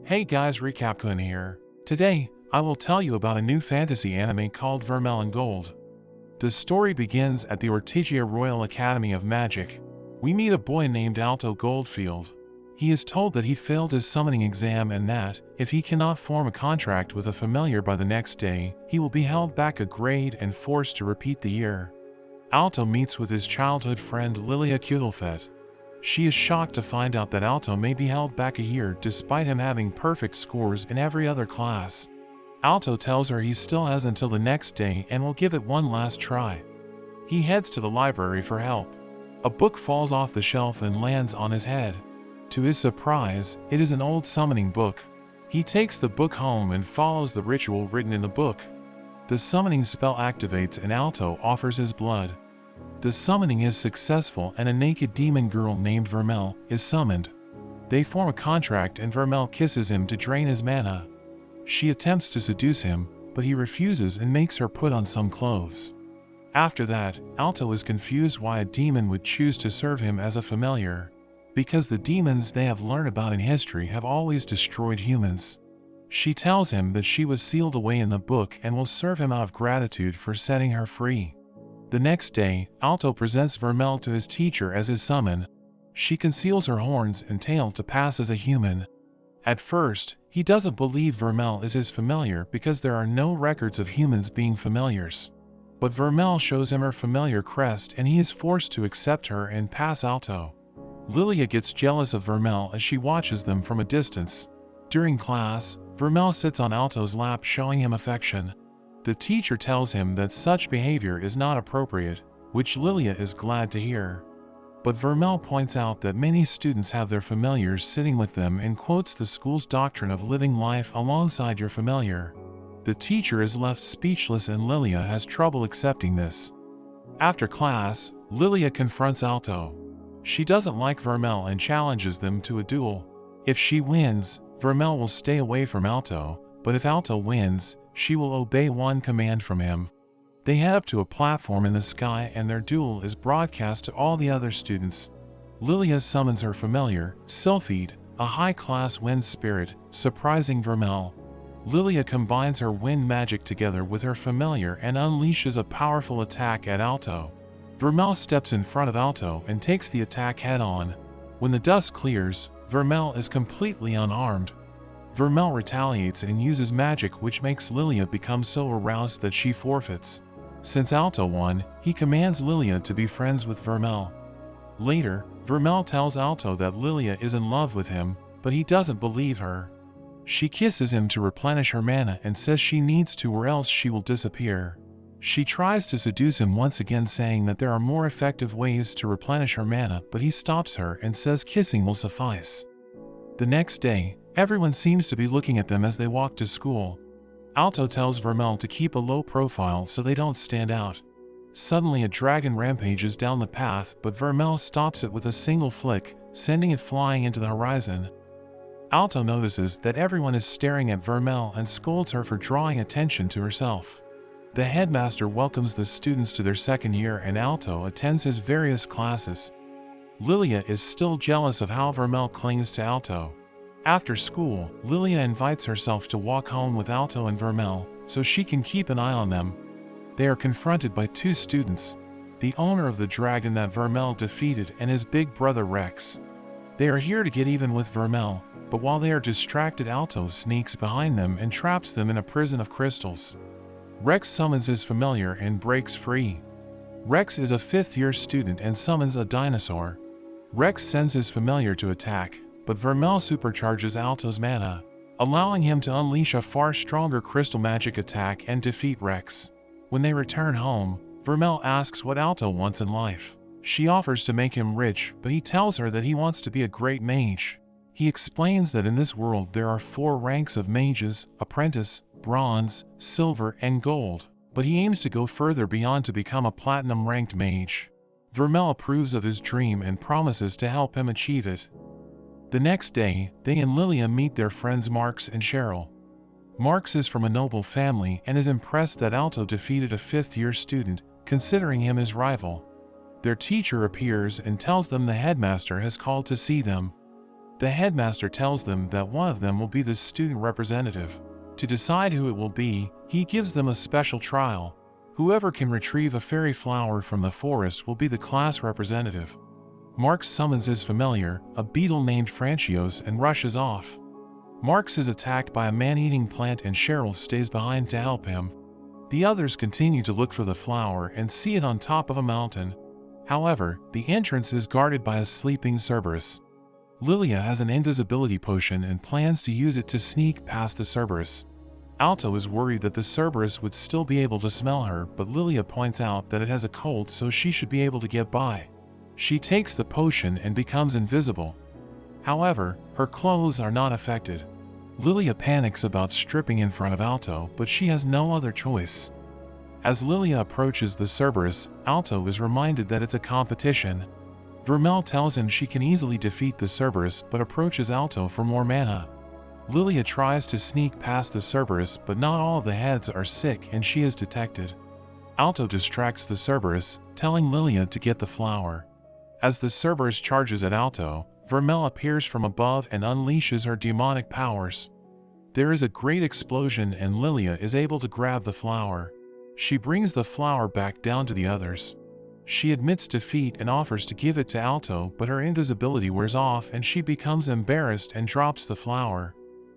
Hey guys, Recapcoin here. Today, I will tell you about a new fantasy anime called Vermel and Gold. The story begins at the Ortigia Royal Academy of Magic. We meet a boy named Alto Goldfield. He is told that he failed his summoning exam and that, if he cannot form a contract with a familiar by the next day, he will be held back a grade and forced to repeat the year. Alto meets with his childhood friend Lilia Kudelfet. She is shocked to find out that Alto may be held back a year despite him having perfect scores in every other class. Alto tells her he still has until the next day and will give it one last try. He heads to the library for help. A book falls off the shelf and lands on his head. To his surprise, it is an old summoning book. He takes the book home and follows the ritual written in the book. The summoning spell activates and Alto offers his blood. The summoning is successful and a naked demon girl named Vermel is summoned. They form a contract and Vermel kisses him to drain his mana. She attempts to seduce him, but he refuses and makes her put on some clothes. After that, Alto is confused why a demon would choose to serve him as a familiar. Because the demons they have learned about in history have always destroyed humans. She tells him that she was sealed away in the book and will serve him out of gratitude for setting her free. The next day, Alto presents Vermel to his teacher as his summon. She conceals her horns and tail to pass as a human. At first, he doesn't believe Vermel is his familiar because there are no records of humans being familiars. But Vermel shows him her familiar crest and he is forced to accept her and pass Alto. Lilia gets jealous of Vermel as she watches them from a distance. During class, Vermel sits on Alto's lap showing him affection. The teacher tells him that such behavior is not appropriate, which Lilia is glad to hear. But Vermel points out that many students have their familiars sitting with them and quotes the school's doctrine of living life alongside your familiar. The teacher is left speechless and Lilia has trouble accepting this. After class, Lilia confronts Alto. She doesn't like Vermel and challenges them to a duel. If she wins, Vermel will stay away from Alto, but if Alto wins, she will obey one command from him. They head up to a platform in the sky and their duel is broadcast to all the other students. Lilia summons her familiar, Sylphide, a high-class wind spirit, surprising Vermel. Lilia combines her wind magic together with her familiar and unleashes a powerful attack at Alto. Vermel steps in front of Alto and takes the attack head-on. When the dust clears, Vermel is completely unarmed. Vermel retaliates and uses magic which makes Lilia become so aroused that she forfeits. Since Alto won, he commands Lilia to be friends with Vermel. Later, Vermel tells Alto that Lilia is in love with him, but he doesn't believe her. She kisses him to replenish her mana and says she needs to or else she will disappear. She tries to seduce him once again saying that there are more effective ways to replenish her mana, but he stops her and says kissing will suffice. The next day, everyone seems to be looking at them as they walk to school. Alto tells Vermel to keep a low profile so they don't stand out. Suddenly a dragon rampages down the path, but Vermel stops it with a single flick, sending it flying into the horizon. Alto notices that everyone is staring at Vermel and scolds her for drawing attention to herself. The headmaster welcomes the students to their second year and Alto attends his various classes. Lilia is still jealous of how Vermel clings to Alto. After school, Lilia invites herself to walk home with Alto and Vermel, so she can keep an eye on them. They are confronted by two students, the owner of the dragon that Vermel defeated and his big brother Rex. They are here to get even with Vermel, but while they are distracted Alto sneaks behind them and traps them in a prison of crystals. Rex summons his familiar and breaks free. Rex is a 5th-year student and summons a dinosaur. Rex sends his familiar to attack, but Vermel supercharges Alto's mana, allowing him to unleash a far stronger crystal magic attack and defeat Rex. When they return home, Vermel asks what Alto wants in life. She offers to make him rich, but he tells her that he wants to be a great mage. He explains that in this world there are 4 ranks of mages: apprentice, bronze, silver, and gold, but he aims to go further beyond to become a platinum-ranked mage. Vermel approves of his dream and promises to help him achieve it. The next day, they and Lilia meet their friends Marx and Cheryl. Marx is from a noble family and is impressed that Alto defeated a 5th-year student, considering him his rival. Their teacher appears and tells them the headmaster has called to see them. The headmaster tells them that one of them will be the student representative. To decide who it will be, he gives them a special trial. Whoever can retrieve a fairy flower from the forest will be the class representative. Marx summons his familiar, a beetle named Francios, and rushes off. Marx is attacked by a man-eating plant and Cheryl stays behind to help him. The others continue to look for the flower and see it on top of a mountain. However, the entrance is guarded by a sleeping Cerberus. Lilia has an invisibility potion and plans to use it to sneak past the Cerberus. Alto is worried that the Cerberus would still be able to smell her, but Lilia points out that it has a cold, so she should be able to get by. She takes the potion and becomes invisible. However, her clothes are not affected. Lilia panics about stripping in front of Alto, but she has no other choice. As Lilia approaches the Cerberus, Alto is reminded that it's a competition. Vermel tells him she can easily defeat the Cerberus but approaches Alto for more mana. Lilia tries to sneak past the Cerberus, but not all of the heads are sick and she is detected. Alto distracts the Cerberus, telling Lilia to get the flower. As the Cerberus charges at Alto, Vermel appears from above and unleashes her demonic powers. There is a great explosion and Lilia is able to grab the flower. She brings the flower back down to the others. She admits defeat and offers to give it to Alto, but her invisibility wears off and she becomes embarrassed and drops the flower.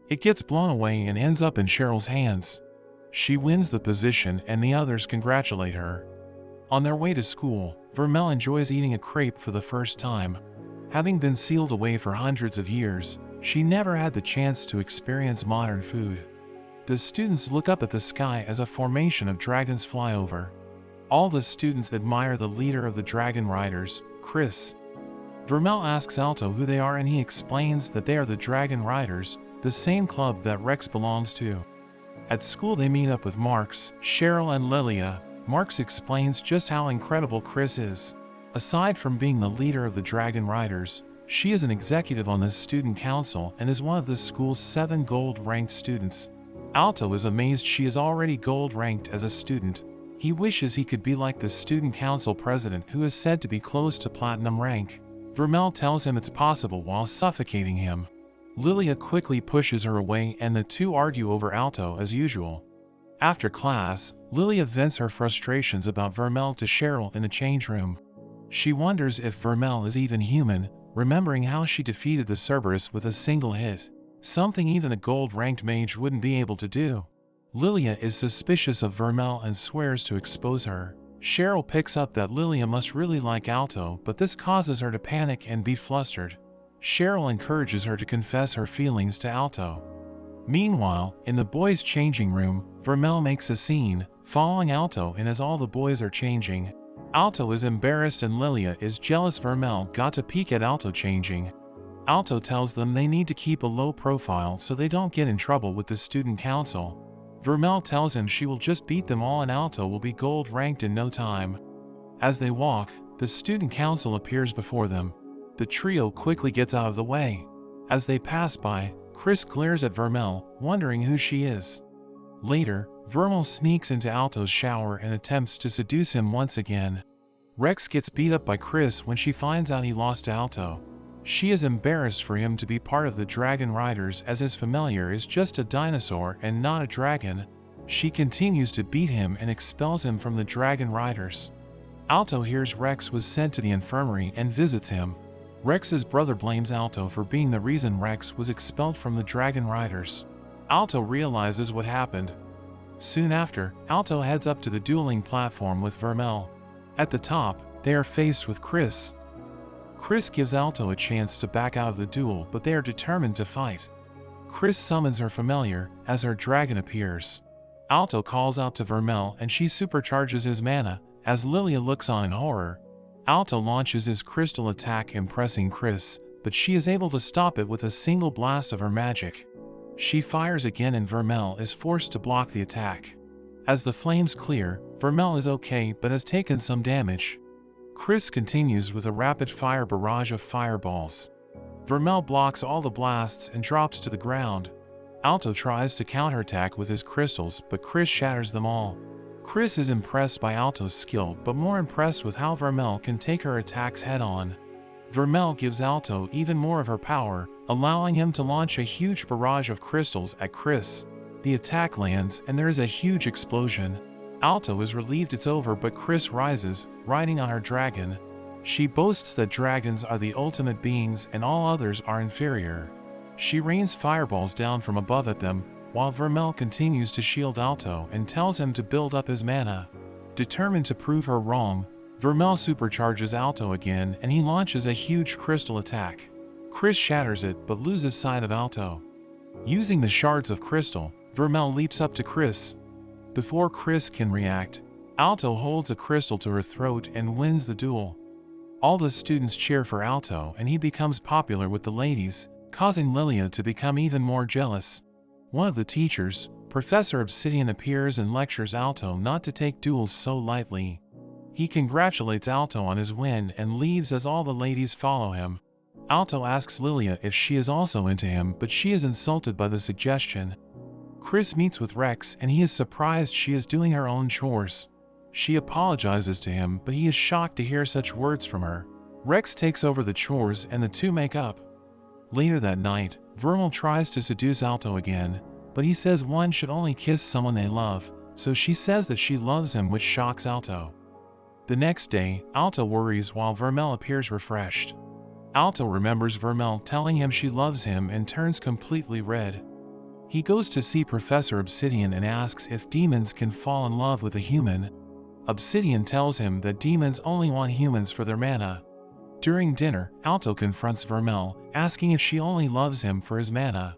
It gets blown away and ends up in Cheryl's hands. She wins the position and the others congratulate her. On their way to school, Vermel enjoys eating a crepe for the first time. Having been sealed away for hundreds of years, she never had the chance to experience modern food. The students look up at the sky as a formation of dragons fly over. All the students admire the leader of the Dragon Riders, Chris. Vermel asks Alto who they are and he explains that they are the Dragon Riders, the same club that Rex belongs to. At school they meet up with Marx, Cheryl and Lilia. Marx explains just how incredible Chris is. Aside from being the leader of the Dragon Riders, she is an executive on the student council and is one of the school's 7 gold-ranked students. Alto is amazed she is already gold-ranked as a student. He wishes he could be like the student council president who is said to be close to platinum rank. Vermel tells him it's possible while suffocating him. Lilia quickly pushes her away and the two argue over Alto as usual. After class, Lilia vents her frustrations about Vermel to Cheryl in the change room. She wonders if Vermel is even human, remembering how she defeated the Cerberus with a single hit, something even a gold-ranked mage wouldn't be able to do. Lilia is suspicious of Vermel and swears to expose her. Cheryl picks up that Lilia must really like Alto, but this causes her to panic and be flustered. Cheryl encourages her to confess her feelings to Alto. Meanwhile, in the boys' changing room, Vermel makes a scene, following Alto in as all the boys are changing. Alto is embarrassed and Lilia is jealous Vermel got to peek at Alto changing. Alto tells them they need to keep a low profile so they don't get in trouble with the student council. Vermel tells him she will just beat them all and Alto will be gold ranked in no time. As they walk, the student council appears before them. The trio quickly gets out of the way. As they pass by, Chris glares at Vermel, wondering who she is. Later, Vermel sneaks into Alto's shower and attempts to seduce him once again. Rex gets beat up by Chris when she finds out he lost to Alto. She is embarrassed for him to be part of the Dragon Riders as his familiar is just a dinosaur and not a dragon. She continues to beat him and expels him from the Dragon Riders. Alto hears Rex was sent to the infirmary and visits him. Rex's brother blames Alto for being the reason Rex was expelled from the Dragon Riders. Alto realizes what happened. Soon after, Alto heads up to the dueling platform with Vermel. At the top, they are faced with Chris. Chris gives Alto a chance to back out of the duel, but they are determined to fight. Chris summons her familiar as her dragon appears. Alto calls out to Vermel and she supercharges his mana. As Lilia looks on in horror, Alto launches his crystal attack impressing Chris, but she is able to stop it with a single blast of her magic. She fires again and Vermel is forced to block the attack. As the flames clear, Vermel is okay but has taken some damage. Chris continues with a rapid-fire barrage of fireballs. Vermel blocks all the blasts and drops to the ground. Alto tries to counterattack with his crystals, but Chris shatters them all. Chris is impressed by Alto's skill, but more impressed with how Vermel can take her attacks head-on. Vermel gives Alto even more of her power, allowing him to launch a huge barrage of crystals at Chris. The attack lands and there is a huge explosion. Alto is relieved it's over, but Chris rises, riding on her dragon. She boasts that dragons are the ultimate beings and all others are inferior. She rains fireballs down from above at them, while Vermel continues to shield Alto and tells him to build up his mana. Determined to prove her wrong, Vermel supercharges Alto again and he launches a huge crystal attack. Chris shatters it but loses sight of Alto. Using the shards of crystal, Vermel leaps up to Chris. Before Chris can react, Alto holds a crystal to her throat and wins the duel. All the students cheer for Alto and he becomes popular with the ladies, causing Lilia to become even more jealous. One of the teachers, Professor Obsidian, appears and lectures Alto not to take duels so lightly. He congratulates Alto on his win and leaves as all the ladies follow him. Alto asks Lilia if she is also into him, but she is insulted by the suggestion. Chris meets with Rex and he is surprised she is doing her own chores. She apologizes to him, but he is shocked to hear such words from her. Rex takes over the chores and the two make up. Later that night, Vermel tries to seduce Alto again, but he says one should only kiss someone they love, so she says that she loves him, which shocks Alto. The next day, Alto worries while Vermel appears refreshed. Alto remembers Vermel telling him she loves him and turns completely red. He goes to see Professor Obsidian and asks if demons can fall in love with a human. Obsidian tells him that demons only want humans for their mana. During dinner, Alto confronts Vermel, asking if she only loves him for his mana.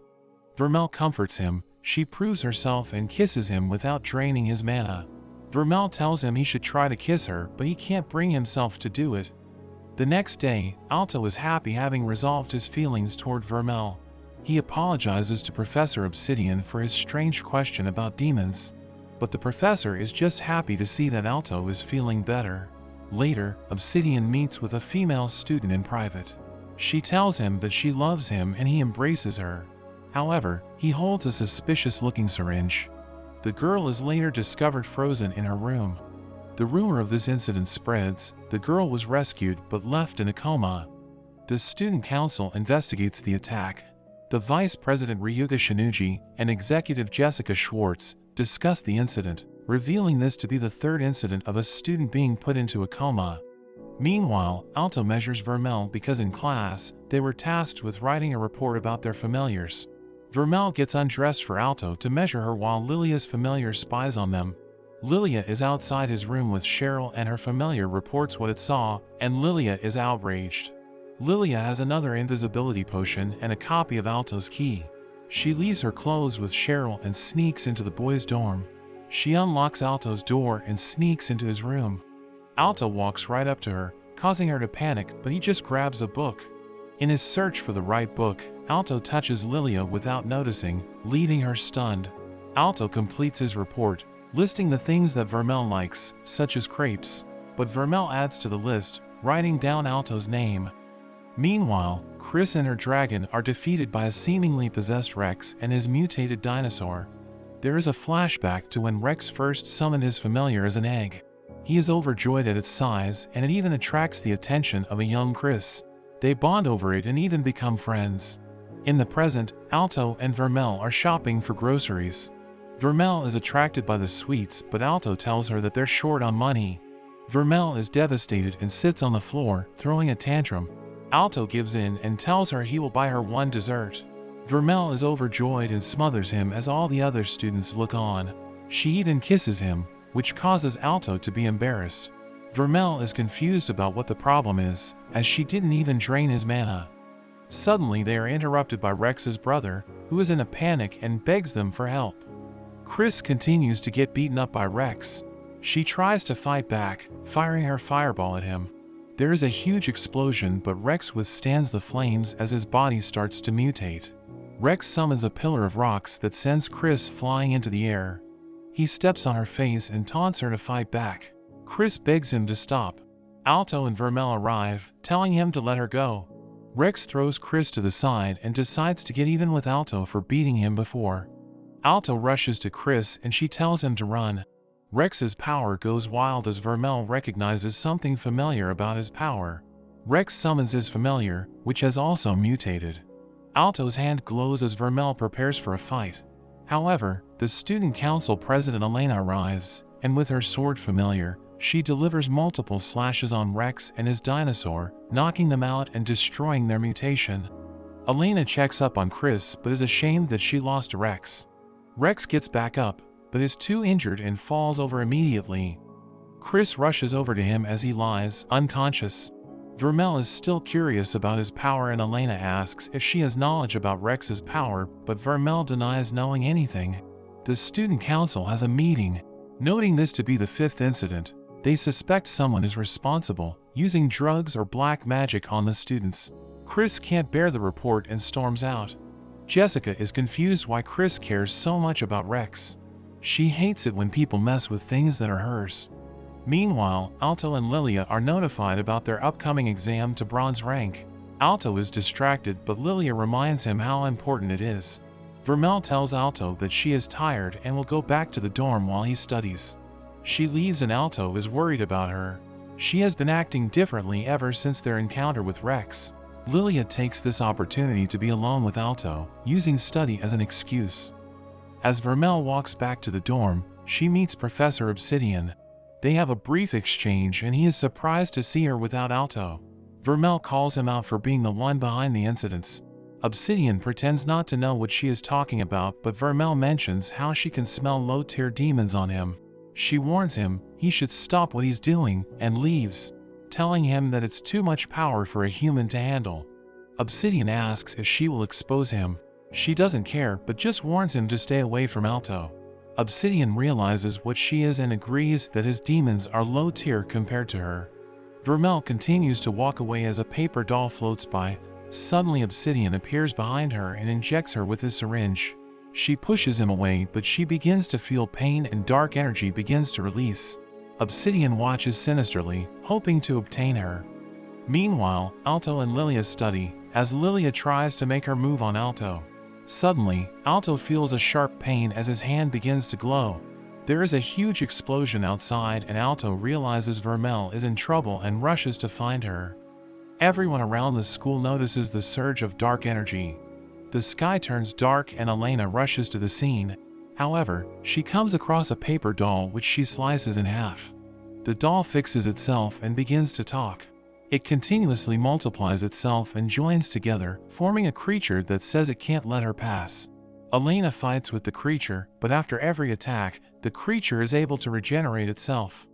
Vermel comforts him, she proves herself and kisses him without draining his mana. Vermel tells him he should try to kiss her, but he can't bring himself to do it. The next day, Alto is happy having resolved his feelings toward Vermel. He apologizes to Professor Obsidian for his strange question about demons. But the professor is just happy to see that Alto is feeling better. Later, Obsidian meets with a female student in private. She tells him that she loves him and he embraces her. However, he holds a suspicious-looking syringe. The girl is later discovered frozen in her room. The rumor of this incident spreads. The girl was rescued but left in a coma. The student council investigates the attack. The vice president Ryuga Shinuji and executive Jessica Schwartz discuss the incident, revealing this to be the third incident of a student being put into a coma. Meanwhile, Alto measures Vermel because in class, they were tasked with writing a report about their familiars. Vermel gets undressed for Alto to measure her while Lilia's familiar spies on them. Lilia is outside his room with Cheryl and her familiar reports what it saw, and Lilia is outraged. Lilia has another invisibility potion and a copy of Alto's key. She leaves her clothes with Cheryl and sneaks into the boys' dorm. She unlocks Alto's door and sneaks into his room. Alto walks right up to her, causing her to panic, but he just grabs a book. In his search for the right book, Alto touches Lilia without noticing, leaving her stunned. Alto completes his report, listing the things that Vermel likes, such as crepes, but Vermel adds to the list, writing down Alto's name. Meanwhile, Chris and her dragon are defeated by a seemingly possessed Rex and his mutated dinosaur. There is a flashback to when Rex first summoned his familiar as an egg. He is overjoyed at its size, and it even attracts the attention of a young Chris. They bond over it and even become friends. In the present, Alto and Vermel are shopping for groceries. Vermel is attracted by the sweets, but Alto tells her that they're short on money. Vermel is devastated and sits on the floor, throwing a tantrum. Alto gives in and tells her he will buy her one dessert. Vermel is overjoyed and smothers him as all the other students look on. She even kisses him, which causes Alto to be embarrassed. Vermel is confused about what the problem is, as she didn't even drain his mana. Suddenly they are interrupted by Rex's brother, who is in a panic and begs them for help. Chris continues to get beaten up by Rex. She tries to fight back, firing her fireball at him. There is a huge explosion, but Rex withstands the flames as his body starts to mutate. Rex summons a pillar of rocks that sends Chris flying into the air. He steps on her face and taunts her to fight back. Chris begs him to stop. Alto and Vermel arrive, telling him to let her go. Rex throws Chris to the side and decides to get even with Alto for beating him before. Alto rushes to Chris and she tells him to run. Rex's power goes wild as Vermel recognizes something familiar about his power. Rex summons his familiar, which has also mutated. Alto's hand glows as Vermel prepares for a fight. However, the student council president Elena arrives, and with her sword familiar, she delivers multiple slashes on Rex and his dinosaur, knocking them out and destroying their mutation. Elena checks up on Chris but is ashamed that she lost to Rex. Rex gets back up, but is too injured and falls over immediately. Chris rushes over to him as he lies unconscious. Vermel is still curious about his power and Elena asks if she has knowledge about Rex's power, but Vermel denies knowing anything. The student council has a meeting. Noting this to be the 5th incident, they suspect someone is responsible, using drugs or black magic on the students. Chris can't bear the report and storms out. Jessica is confused why Chris cares so much about Rex. She hates it when people mess with things that are hers. Meanwhile, Alto and Lilia are notified about their upcoming exam to bronze rank. Alto is distracted but Lilia reminds him how important it is. Vermel tells Alto that she is tired and will go back to the dorm while he studies. She leaves and Alto is worried about her. She has been acting differently ever since their encounter with Rex. Lilia takes this opportunity to be alone with Alto, using study as an excuse. As Vermel walks back to the dorm, she meets Professor Obsidian. They have a brief exchange and he is surprised to see her without Alto. Vermel calls him out for being the one behind the incidents. Obsidian pretends not to know what she is talking about, but Vermel mentions how she can smell low-tier demons on him. She warns him he should stop what he's doing and leaves, telling him that it's too much power for a human to handle. Obsidian asks if she will expose him. She doesn't care but just warns him to stay away from Alto. Obsidian realizes what she is and agrees that his demons are low tier compared to her. Vermel continues to walk away as a paper doll floats by. Suddenly Obsidian appears behind her and injects her with his syringe. She pushes him away but she begins to feel pain and dark energy begins to release. Obsidian watches sinisterly, hoping to obtain her. Meanwhile, Alto and Lilia study, as Lilia tries to make her move on Alto. Suddenly, Alto feels a sharp pain as his hand begins to glow. There is a huge explosion outside and Alto realizes Vermel is in trouble and rushes to find her. Everyone around the school notices the surge of dark energy. The sky turns dark and Elena rushes to the scene. However, she comes across a paper doll which she slices in half. The doll fixes itself and begins to talk. It continuously multiplies itself and joins together, forming a creature that says it can't let her pass. Elena fights with the creature, but after every attack, the creature is able to regenerate itself.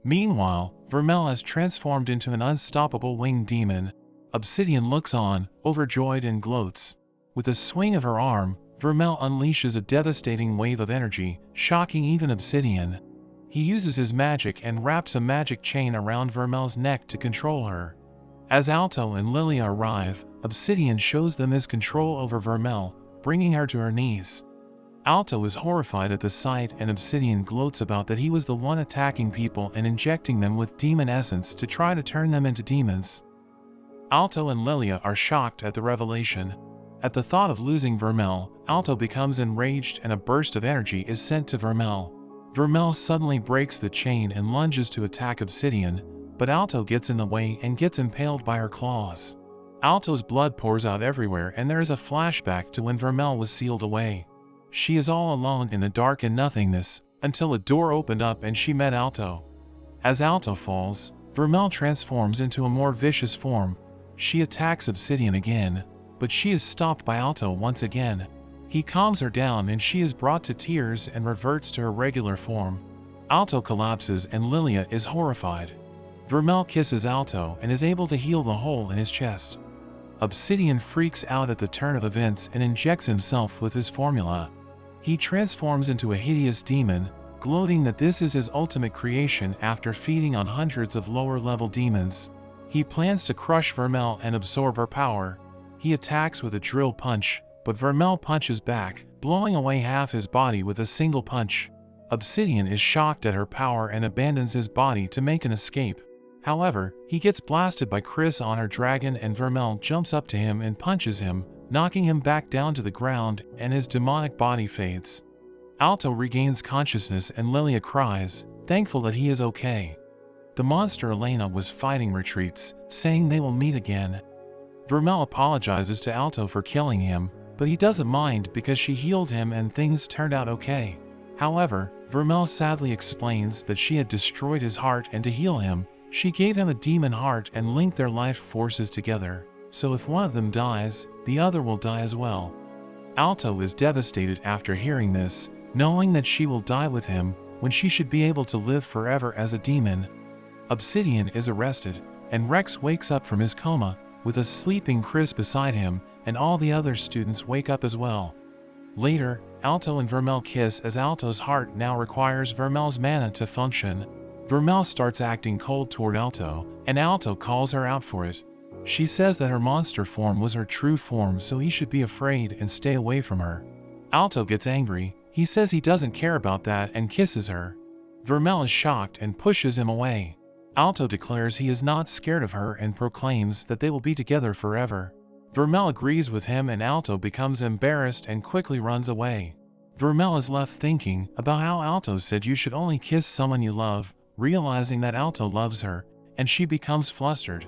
Meanwhile, Vermel has transformed into an unstoppable winged demon. Obsidian looks on, overjoyed and gloats. With a swing of her arm, Vermel unleashes a devastating wave of energy, shocking even Obsidian. He uses his magic and wraps a magic chain around Vermel's neck to control her. As Alto and Lilia arrive, Obsidian shows them his control over Vermel, bringing her to her knees. Alto is horrified at the sight and Obsidian gloats about that he was the one attacking people and injecting them with demon essence to try to turn them into demons. Alto and Lilia are shocked at the revelation. At the thought of losing Vermel, Alto becomes enraged and a burst of energy is sent to Vermel. Vermel suddenly breaks the chain and lunges to attack Obsidian, but Alto gets in the way and gets impaled by her claws. Alto's blood pours out everywhere and there is a flashback to when Vermel was sealed away. She is all alone in the dark and nothingness, until a door opened up and she met Alto. As Alto falls, Vermel transforms into a more vicious form. She attacks Obsidian again, but she is stopped by Alto once again. He calms her down and she is brought to tears and reverts to her regular form. Alto collapses and Lilia is horrified. Vermel kisses Alto and is able to heal the hole in his chest. Obsidian freaks out at the turn of events and injects himself with his formula. He transforms into a hideous demon, gloating that this is his ultimate creation after feeding on hundreds of lower-level demons. He plans to crush Vermel and absorb her power. He attacks with a drill punch, but Vermel punches back, blowing away half his body with a single punch. Obsidian is shocked at her power and abandons his body to make an escape. However, he gets blasted by Chris on her dragon and Vermel jumps up to him and punches him, knocking him back down to the ground and his demonic body fades. Alto regains consciousness and Lilia cries, thankful that he is okay. The monster Elena was fighting retreats, saying they will meet again. Vermel apologizes to Alto for killing him, but he doesn't mind because she healed him and things turned out okay. However, Vermel sadly explains that she had destroyed his heart, and to heal him, she gave him a demon heart and linked their life forces together. So if one of them dies, the other will die as well. Alto is devastated after hearing this, knowing that she will die with him when she should be able to live forever as a demon. Obsidian is arrested, and Rex wakes up from his coma, with a sleeping Chris beside him, and all the other students wake up as well. Later, Alto and Vermel kiss as Alto's heart now requires Vermel's mana to function. Vermel starts acting cold toward Alto, and Alto calls her out for it. She says that her monster form was her true form, so he should be afraid and stay away from her. Alto gets angry. He says he doesn't care about that and kisses her. Vermel is shocked and pushes him away. Alto declares he is not scared of her and proclaims that they will be together forever. Vermel agrees with him, and Alto becomes embarrassed and quickly runs away. Vermel is left thinking about how Alto said you should only kiss someone you love, realizing that Alto loves her, and she becomes flustered.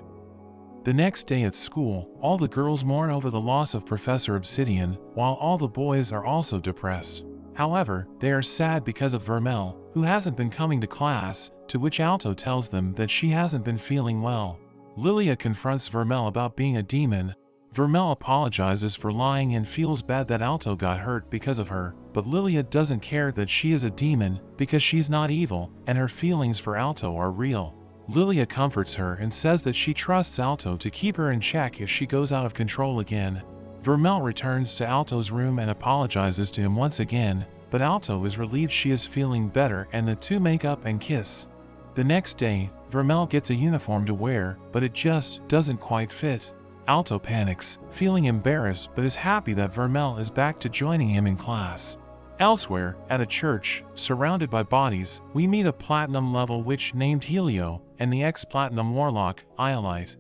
The next day at school, all the girls mourn over the loss of Professor Obsidian, while all the boys are also depressed. However, they are sad because of Vermel, who hasn't been coming to class, to which Alto tells them that she hasn't been feeling well. Lilia confronts Vermel about being a demon. Vermel apologizes for lying and feels bad that Alto got hurt because of her, but Lilia doesn't care that she is a demon because she's not evil, and her feelings for Alto are real. Lilia comforts her and says that she trusts Alto to keep her in check if she goes out of control again. Vermel returns to Alto's room and apologizes to him once again, but Alto is relieved she is feeling better, and the two make up and kiss. The next day, Vermel gets a uniform to wear, but it just doesn't quite fit. Alto panics, feeling embarrassed, but is happy that Vermel is back to joining him in class. Elsewhere, at a church, surrounded by bodies, we meet a platinum-level witch named Helio and the ex-platinum warlock, Iolite.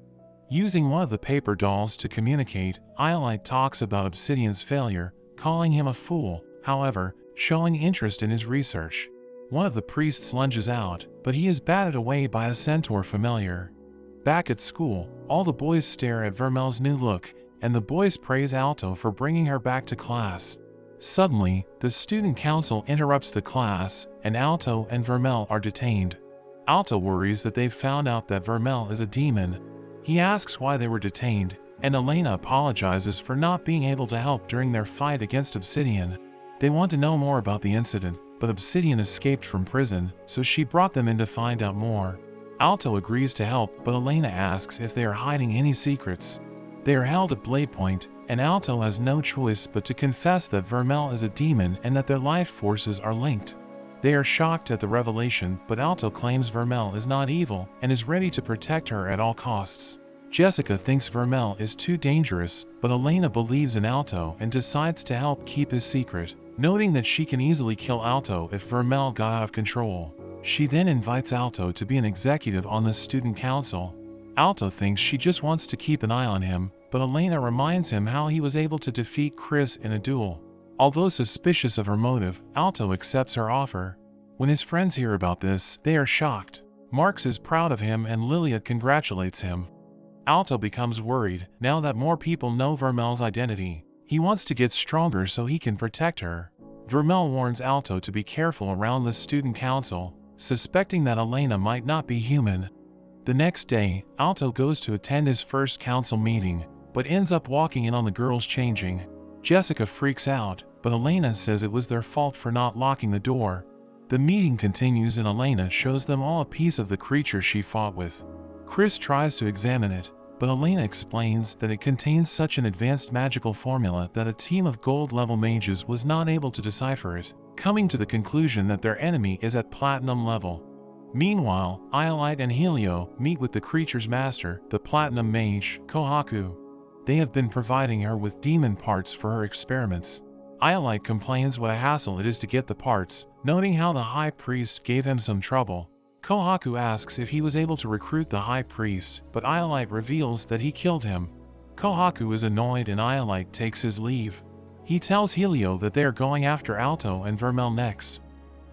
Using one of the paper dolls to communicate, Iolite talks about Obsidian's failure, calling him a fool, however, showing interest in his research. One of the priests lunges out, but he is batted away by a centaur familiar. Back at school, all the boys stare at Vermel's new look, and the boys praise Alto for bringing her back to class. Suddenly, the student council interrupts the class, and Alto and Vermel are detained. Alto worries that they've found out that Vermel is a demon. He asks why they were detained, and Elena apologizes for not being able to help during their fight against Obsidian. They want to know more about the incident, but Obsidian escaped from prison, so she brought them in to find out more. Alto agrees to help, but Elena asks if they are hiding any secrets. They are held at Blade Point, and Alto has no choice but to confess that Vermel is a demon and that their life forces are linked. They are shocked at the revelation, but Alto claims Vermel is not evil and is ready to protect her at all costs. Jessica thinks Vermel is too dangerous, but Elena believes in Alto and decides to help keep his secret, noting that she can easily kill Alto if Vermel got out of control. She then invites Alto to be an executive on the student council. Alto thinks she just wants to keep an eye on him, but Elena reminds him how he was able to defeat Chris in a duel. Although suspicious of her motive, Alto accepts her offer. When his friends hear about this, they are shocked. Marx is proud of him and Lilia congratulates him. Alto becomes worried now that more people know Vermel's identity. He wants to get stronger so he can protect her. Vermel warns Alto to be careful around the student council, suspecting that Elena might not be human. The next day, Alto goes to attend his first council meeting, but ends up walking in on the girls changing. Jessica freaks out, but Elena says it was their fault for not locking the door. The meeting continues and Elena shows them all a piece of the creature she fought with. Chris tries to examine it, but Elena explains that it contains such an advanced magical formula that a team of gold-level mages was not able to decipher it, coming to the conclusion that their enemy is at platinum level. Meanwhile, Iolite and Helio meet with the creature's master, the platinum mage, Kohaku. They have been providing her with demon parts for her experiments. Iolite complains what a hassle it is to get the parts, noting how the high priest gave him some trouble. Kohaku asks if he was able to recruit the high priest, but Iolite reveals that he killed him. Kohaku is annoyed and Iolite takes his leave. He tells Helio that they are going after Alto and Vermel next.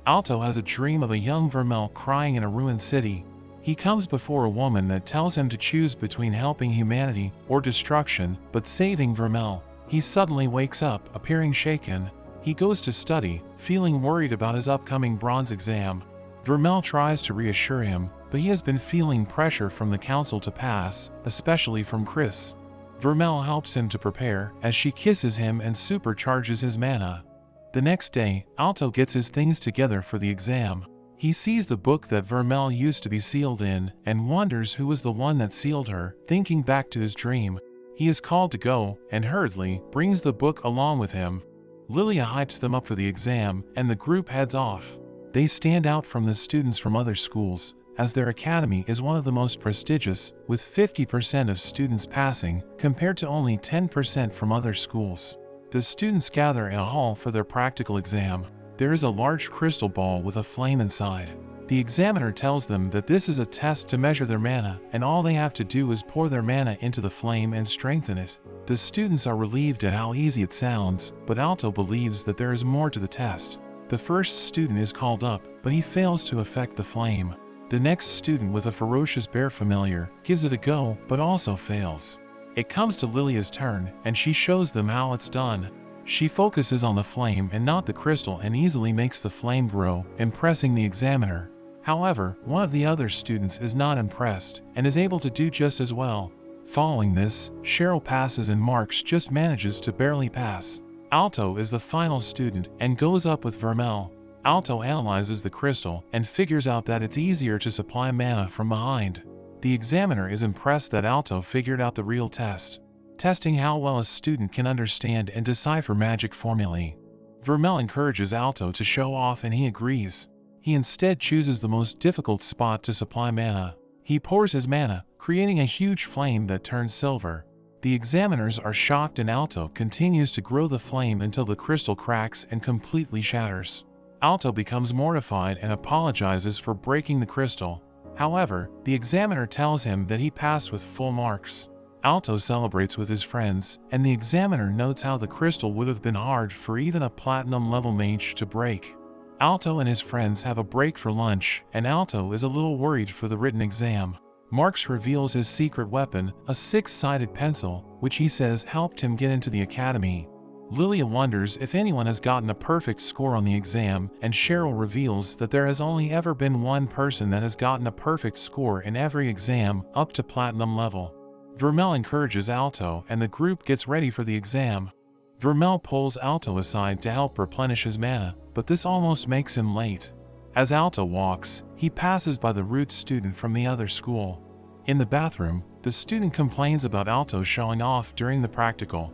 Alto has a dream of a young Vermel crying in a ruined city. He comes before a woman that tells him to choose between helping humanity or destruction, but saving Vermel. He suddenly wakes up, appearing shaken. He goes to study, feeling worried about his upcoming bronze exam. Vermel tries to reassure him, but he has been feeling pressure from the council to pass, especially from Chris. Vermel helps him to prepare, as she kisses him and supercharges his mana. The next day, Alto gets his things together for the exam. He sees the book that Vermel used to be sealed in, and wonders who was the one that sealed her, thinking back to his dream. He is called to go, and hurriedly brings the book along with him. Lilia hypes them up for the exam, and the group heads off. They stand out from the students from other schools, as their academy is one of the most prestigious, with 50% of students passing, compared to only 10% from other schools. The students gather in a hall for their practical exam. There is a large crystal ball with a flame inside. The examiner tells them that this is a test to measure their mana, and all they have to do is pour their mana into the flame and strengthen it. The students are relieved at how easy it sounds, but Alto believes that there is more to the test. The first student is called up, but he fails to affect the flame. The next student with a ferocious bear familiar gives it a go, but also fails. It comes to Lilia's turn, and she shows them how it's done. She focuses on the flame and not the crystal and easily makes the flame grow, impressing the examiner. However, one of the other students is not impressed, and is able to do just as well. Following this, Cheryl passes and Marks just manages to barely pass. Alto is the final student and goes up with Vermel. Alto analyzes the crystal and figures out that it's easier to supply mana from behind. The examiner is impressed that Alto figured out the real test, testing how well a student can understand and decipher magic formulae. Vermel encourages Alto to show off and he agrees. He instead chooses the most difficult spot to supply mana. He pours his mana, creating a huge flame that turns silver. The examiners are shocked and Alto continues to grow the flame until the crystal cracks and completely shatters. Alto becomes mortified and apologizes for breaking the crystal. However, the examiner tells him that he passed with full marks. Alto celebrates with his friends, and the examiner notes how the crystal would have been hard for even a platinum-level mage to break. Alto and his friends have a break for lunch, and Alto is a little worried for the written exam. Marks reveals his secret weapon, a six-sided pencil, which he says helped him get into the academy. Lilia wonders if anyone has gotten a perfect score on the exam, and Cheryl reveals that there has only ever been one person that has gotten a perfect score in every exam, up to platinum level. Vermel encourages Alto and the group gets ready for the exam. Vermel pulls Alto aside to help replenish his mana, but this almost makes him late. As Alto walks, he passes by the rude student from the other school. In the bathroom, the student complains about Alto showing off during the practical.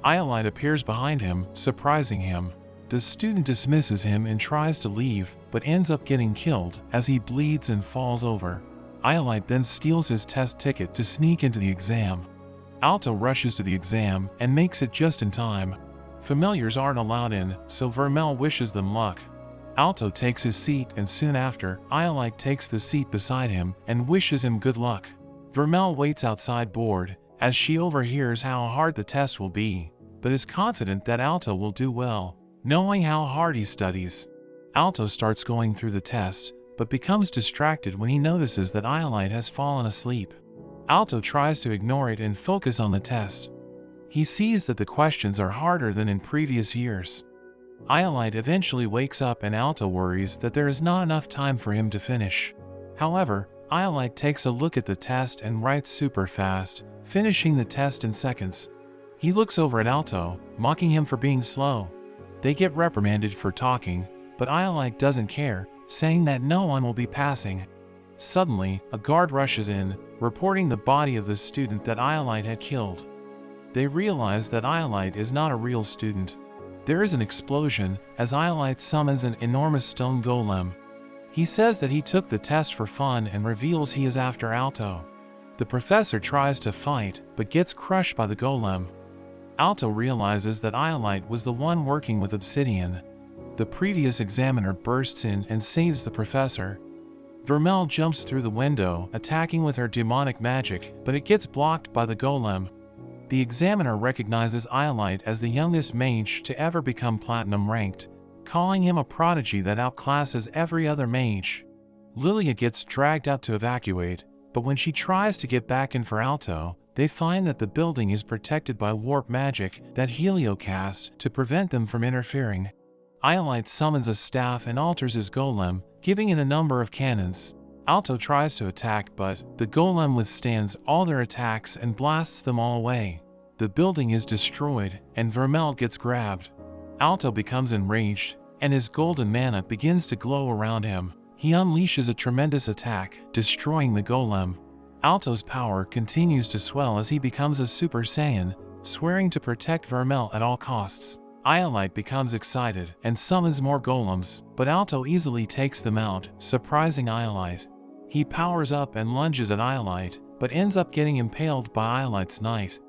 Iolite appears behind him, surprising him. The student dismisses him and tries to leave, but ends up getting killed as he bleeds and falls over. Iolite then steals his test ticket to sneak into the exam. Alto rushes to the exam and makes it just in time. Familiars aren't allowed in, so Vermel wishes them luck. Alto takes his seat and soon after, Iolite takes the seat beside him and wishes him good luck. Vermel waits outside bored, as she overhears how hard the test will be, but is confident that Alto will do well, knowing how hard he studies. Alto starts going through the test, but becomes distracted when he notices that Iolite has fallen asleep. Alto tries to ignore it and focus on the test. He sees that the questions are harder than in previous years. Iolite eventually wakes up and Alto worries that there is not enough time for him to finish. However, Iolite takes a look at the test and writes super fast, finishing the test in seconds. He looks over at Alto, mocking him for being slow. They get reprimanded for talking, but Iolite doesn't care, saying that no one will be passing. Suddenly, a guard rushes in, reporting the body of the student that Iolite had killed. They realize that Iolite is not a real student. There is an explosion, as Iolite summons an enormous stone golem. He says that he took the test for fun and reveals he is after Alto. The professor tries to fight, but gets crushed by the golem. Alto realizes that Iolite was the one working with obsidian. The previous examiner bursts in and saves the professor. Vermel jumps through the window, attacking with her demonic magic, but it gets blocked by the golem. The examiner recognizes Iolite as the youngest mage to ever become platinum ranked, calling him a prodigy that outclasses every other mage. Lilia gets dragged out to evacuate, but when she tries to get back in for Alto, they find that the building is protected by warp magic that Helio cast to prevent them from interfering. Iolite summons a staff and alters his golem, giving it a number of cannons. Alto tries to attack, but the golem withstands all their attacks and blasts them all away. The building is destroyed, and Vermel gets grabbed. Alto becomes enraged, and his golden mana begins to glow around him. He unleashes a tremendous attack, destroying the golem. Alto's power continues to swell as he becomes a Super Saiyan, swearing to protect Vermel at all costs. Iolite becomes excited and summons more golems, but Alto easily takes them out, surprising Iolite. He powers up and lunges at Iolite, but ends up getting impaled by Iolite's knight.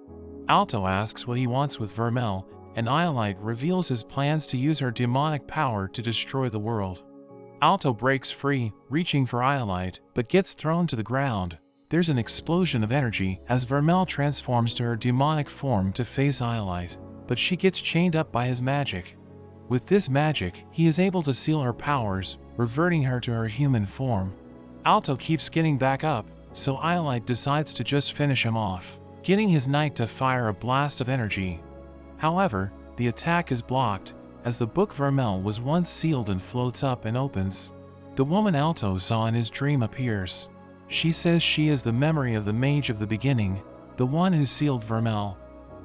Alto asks what he wants with Vermel, and Iolite reveals his plans to use her demonic power to destroy the world. Alto breaks free, reaching for Iolite, but gets thrown to the ground. There's an explosion of energy as Vermel transforms to her demonic form to face Iolite, but she gets chained up by his magic. With this magic, he is able to seal her powers, reverting her to her human form. Alto keeps getting back up, so Iolite decides to just finish him off, getting his knight to fire a blast of energy. However, the attack is blocked, as the book Vermel was once sealed and floats up and opens. The woman Alto saw in his dream appears. She says she is the memory of the Mage of the beginning, the one who sealed Vermel.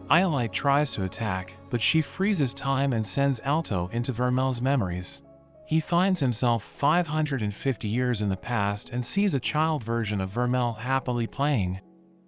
Iolite tries to attack, but she freezes time and sends Alto into Vermel's memories. He finds himself 550 years in the past and sees a child version of Vermel happily playing.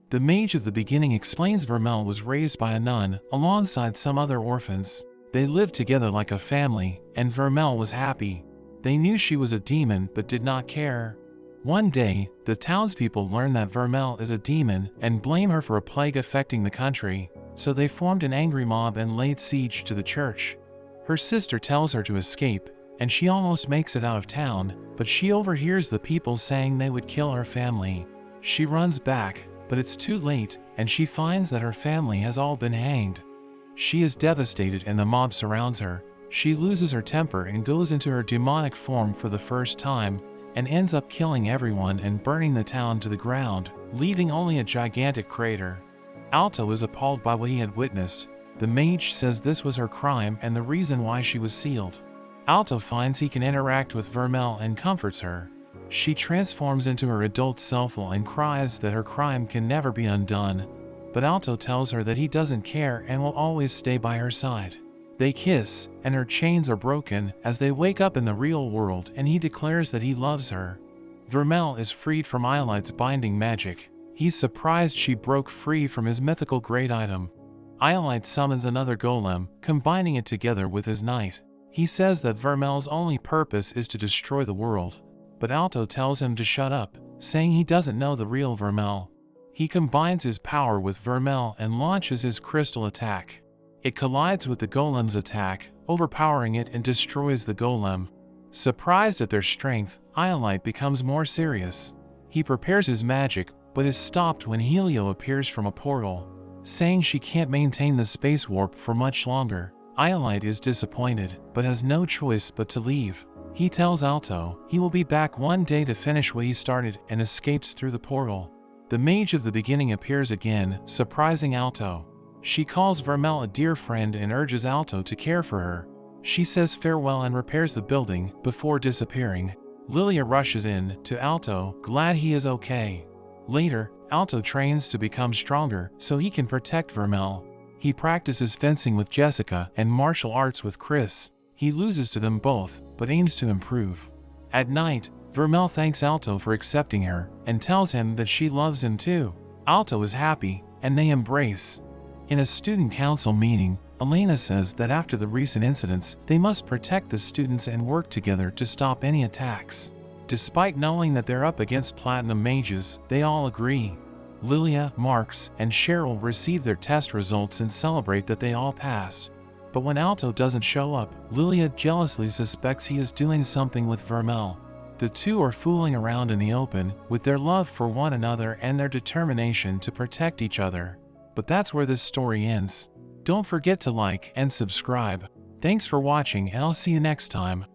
The Mage of the beginning explains Vermel was raised by a nun alongside some other orphans. They lived together like a family, and Vermel was happy. They knew she was a demon but did not care. One day, the townspeople learn that Vermel is a demon and blame her for a plague affecting the country, so they formed an angry mob and laid siege to the church. Her sister tells her to escape, and she almost makes it out of town, but she overhears the people saying they would kill her family. She runs back, but it's too late, and she finds that her family has all been hanged. She is devastated and the mob surrounds her. She loses her temper and goes into her demonic form for the first time, and ends up killing everyone and burning the town to the ground, leaving only a gigantic crater. Alto is appalled by what he had witnessed. The mage says this was her crime and the reason why she was sealed. Alto finds he can interact with Vermel and comforts her. She transforms into her adult self and cries that her crime can never be undone, but Alto tells her that he doesn't care and will always stay by her side. They kiss, and her chains are broken as they wake up in the real world, and he declares that he loves her. Vermel is freed from Iolite's binding magic. He's surprised she broke free from his mythical great item. Iolite summons another golem, combining it together with his knight. He says that Vermel's only purpose is to destroy the world, but Alto tells him to shut up, saying he doesn't know the real Vermel. He combines his power with Vermel and launches his crystal attack. It collides with the golem's attack, overpowering it and destroys the golem. Surprised at their strength, Iolite becomes more serious. He prepares his magic, but is stopped when Helio appears from a portal, saying she can't maintain the space warp for much longer. Iolite is disappointed, but has no choice but to leave. He tells Alto he will be back one day to finish what he started and escapes through the portal. The Mage of the beginning appears again, surprising Alto. She calls Vermel a dear friend and urges Alto to care for her. She says farewell and repairs the building before disappearing. Lilia rushes in to Alto, glad he is okay. Later, Alto trains to become stronger so he can protect Vermel. He practices fencing with Jessica and martial arts with Chris. He loses to them both, but aims to improve. At night, Vermel thanks Alto for accepting her and tells him that she loves him too. Alto is happy, and they embrace. In a student council meeting, Elena says that after the recent incidents, they must protect the students and work together to stop any attacks. Despite knowing that they're up against platinum mages, they all agree. Lilia, Marks, and Cheryl receive their test results and celebrate that they all passed. But when Alto doesn't show up, Lilia jealously suspects he is doing something with Vermel. The two are fooling around in the open with their love for one another and their determination to protect each other. But that's where this story ends. Don't forget to like and subscribe. Thanks for watching, and I'll see you next time.